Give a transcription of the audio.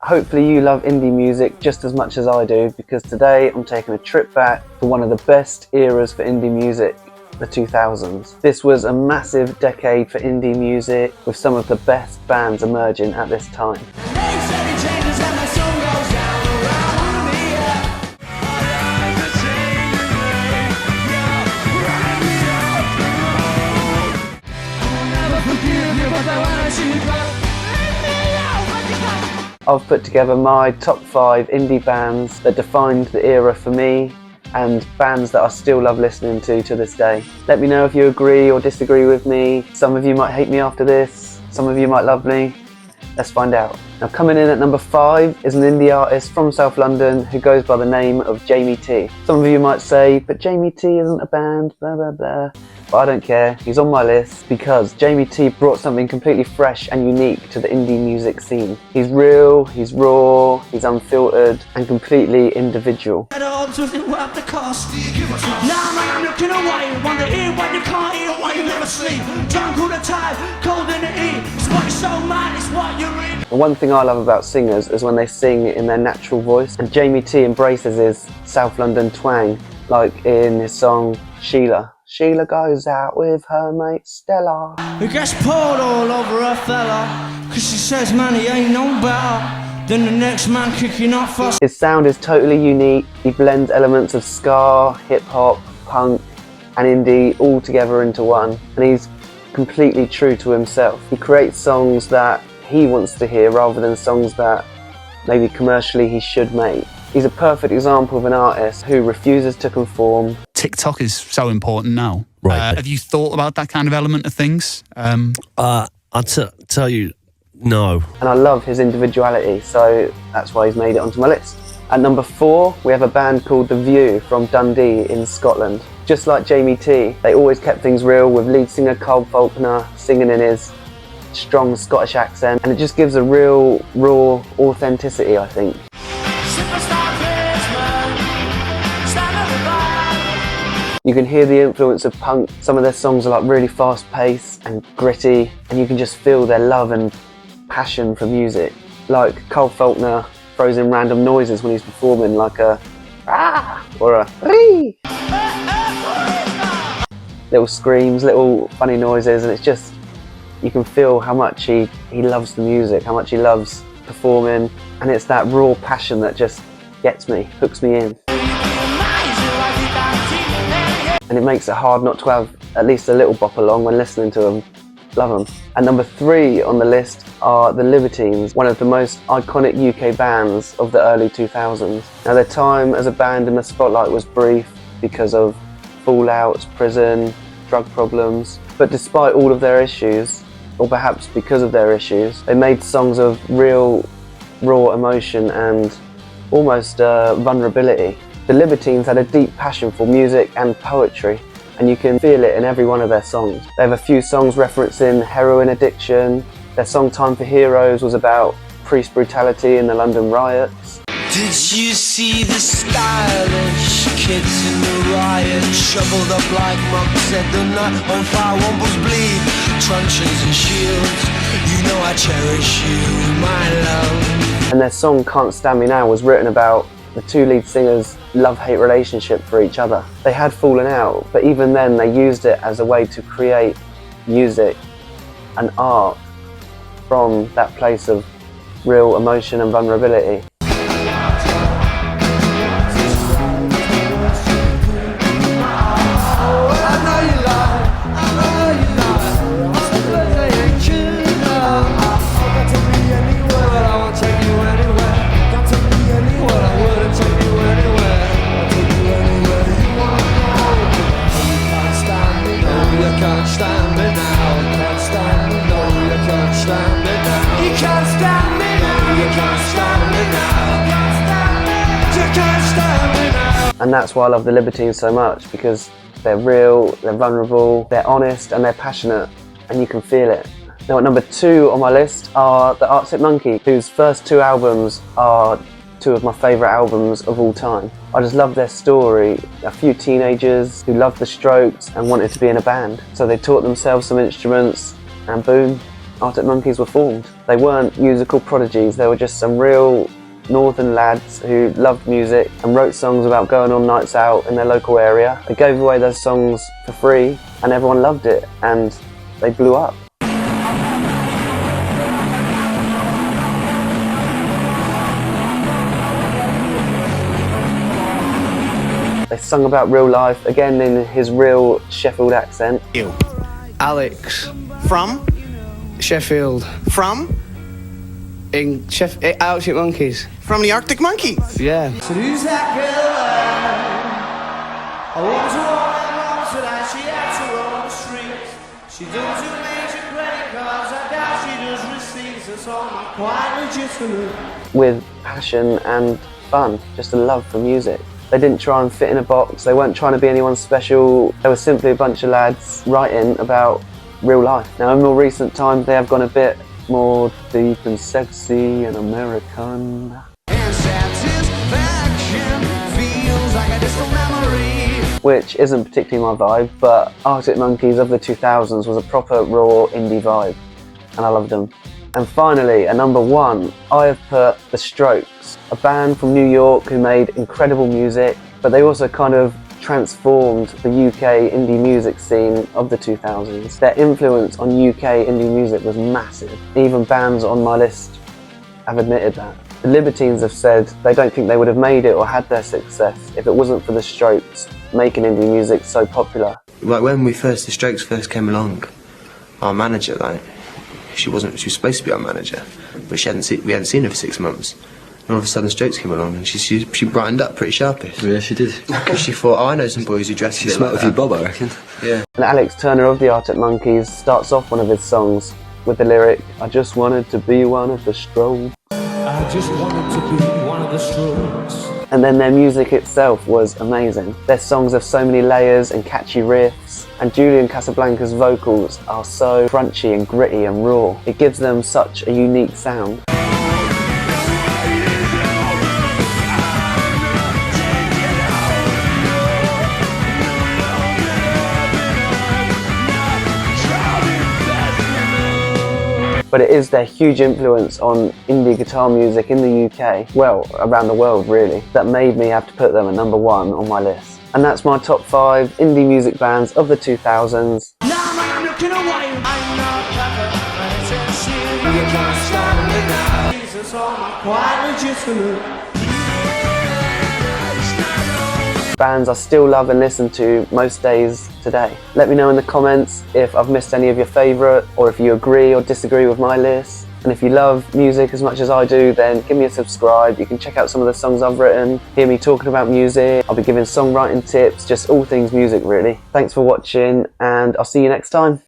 hopefully you love indie music just as much as I do, because today I'm taking a trip back to one of the best eras for indie music, the 2000s. This was a massive decade for indie music, with some of the best bands emerging at this time. I've put together my top 5 indie bands that defined the era for me, and bands that I still love listening to this day. Let me know if you agree or disagree with me. Some of you might hate me after this, some of you might love me. Let's find out. Now, coming in at number 5 is an indie artist from South London who goes by the name of Jamie T. Some of you might say, but Jamie T isn't a band, blah blah blah. But I don't care, he's on my list because Jamie T brought something completely fresh and unique to the indie music scene. He's real, he's raw, he's unfiltered and completely individual. The one thing I love about singers is when they sing in their natural voice, and Jamie T embraces his South London twang, like in his song Sheila. Sheila goes out with her mate Stella. Who gets poured all over her fella, cause she says man he ain't no better than the next man kicking off us. His sound is totally unique. He blends elements of ska, hip hop, punk and indie all together into one, and he's completely true to himself. He creates songs that he wants to hear rather than songs that maybe commercially he should make. He's a perfect example of an artist who refuses to conform. TikTok is so important now. Right. Have you thought about that kind of element of things? I'll tell you, no. And I love his individuality, so that's why he's made it onto my list. At number 4, we have a band called The View from Dundee in Scotland. Just like Jamie T, they always kept things real, with lead singer Cole Faulkner singing in his strong Scottish accent, and it just gives a real, raw authenticity, I think. You can hear the influence of punk. Some of their songs are like really fast paced and gritty, and you can just feel their love and passion for music. Like Cole Faulkner throws in random noises when he's performing, like a ah or a ree. Little screams, little funny noises, and it's just, you can feel how much he loves the music, how much he loves performing, and it's that raw passion that just gets me, hooks me in. And it makes it hard not to have at least a little bop along when listening to them. Love them. And number 3 on the list are the Libertines, one of the most iconic UK bands of the early 2000s. Now, their time as a band in the spotlight was brief because of fallouts, prison, drug problems. But despite all of their issues, or perhaps because of their issues, they made songs of real, raw emotion and almost vulnerability. The Libertines had a deep passion for music and poetry, and you can feel it in every one of their songs. They have a few songs referencing heroin addiction. Their song Time for Heroes was about police brutality in the London riots. Did you see the stylish kids in the riot, shoveled up like monks, set the night on fire, wombles bleed, truncheons and shields, you know I cherish you, my love. And their song Can't Stand Me Now was written about the two lead singers' love-hate relationship for each other. They had fallen out, but even then they used it as a way to create music and art from that place of real emotion and vulnerability. And that's why I love the Libertines so much, because they're real, they're vulnerable, they're honest and they're passionate, and you can feel it. Now at number 2 on my list are the Arctic Monkeys, whose first 2 albums are 2 of my favourite albums of all time. I just love their story. A few teenagers who loved the Strokes and wanted to be in a band. So they taught themselves some instruments and boom, Arctic Monkeys were formed. They weren't musical prodigies, they were just some real northern lads who loved music and wrote songs about going on nights out in their local area. They gave away those songs for free and everyone loved it, and they blew up. They sung about real life, again in his real Sheffield accent. Alex. From? Sheffield. From? In Arctic Monkeys. From the Arctic Monkeys? Yeah. So who's that girl? I want to walk along so that she had to roam the streets. She don't do major credit cards, I doubt she does receipts. That's all not quite legitimate. With passion and fun, just a love for music. They didn't try and fit in a box, they weren't trying to be anyone special. They were simply a bunch of lads writing about real life. Now in more recent times they have gone a bit more deep and sexy and American. And satisfaction feels like a distant memory. Which isn't particularly my vibe, but Arctic Monkeys of the 2000s was a proper raw indie vibe, and I loved them. And finally, at number 1, I have put The Strokes, a band from New York who made incredible music, but they also kind of transformed the UK indie music scene of the 2000s. Their influence on UK indie music was massive. Even bands on my list have admitted that. The Libertines have said they don't think they would have made it or had their success if it wasn't for The Strokes making indie music so popular. Like when the Strokes first came along, our manager, she was supposed to be our manager, but we hadn't seen her for 6 months. And all of a sudden, Strokes came along, and she brightened up pretty sharpish. Yeah, she did. She thought, oh, I know some boys who dress. She smelt with you, Bob, I reckon. Yeah. And Alex Turner of the Arctic Monkeys starts off one of his songs with the lyric, "I just wanted to be one of the Strokes." I just wanted to be one of the Strokes. And then their music itself was amazing. Their songs have so many layers and catchy riffs, and Julian Casablancas' vocals are so crunchy and gritty and raw. It gives them such a unique sound. But it is their huge influence on indie guitar music in the UK, well, around the world really, that made me have to put them at number 1 on my list. And that's my top 5 indie music bands of the 2000s. Now I'm looking away. I'm not perfect, but it's a sin. You can't stop me now. Jesus, all not quite legitimate. Bands I still love and listen to most days today. Let me know in the comments if I've missed any of your favourite, or if you agree or disagree with my list. And if you love music as much as I do, then give me a subscribe. You can check out some of the songs I've written, hear me talking about music. I'll be giving songwriting tips, just all things music really. Thanks for watching, and I'll see you next time.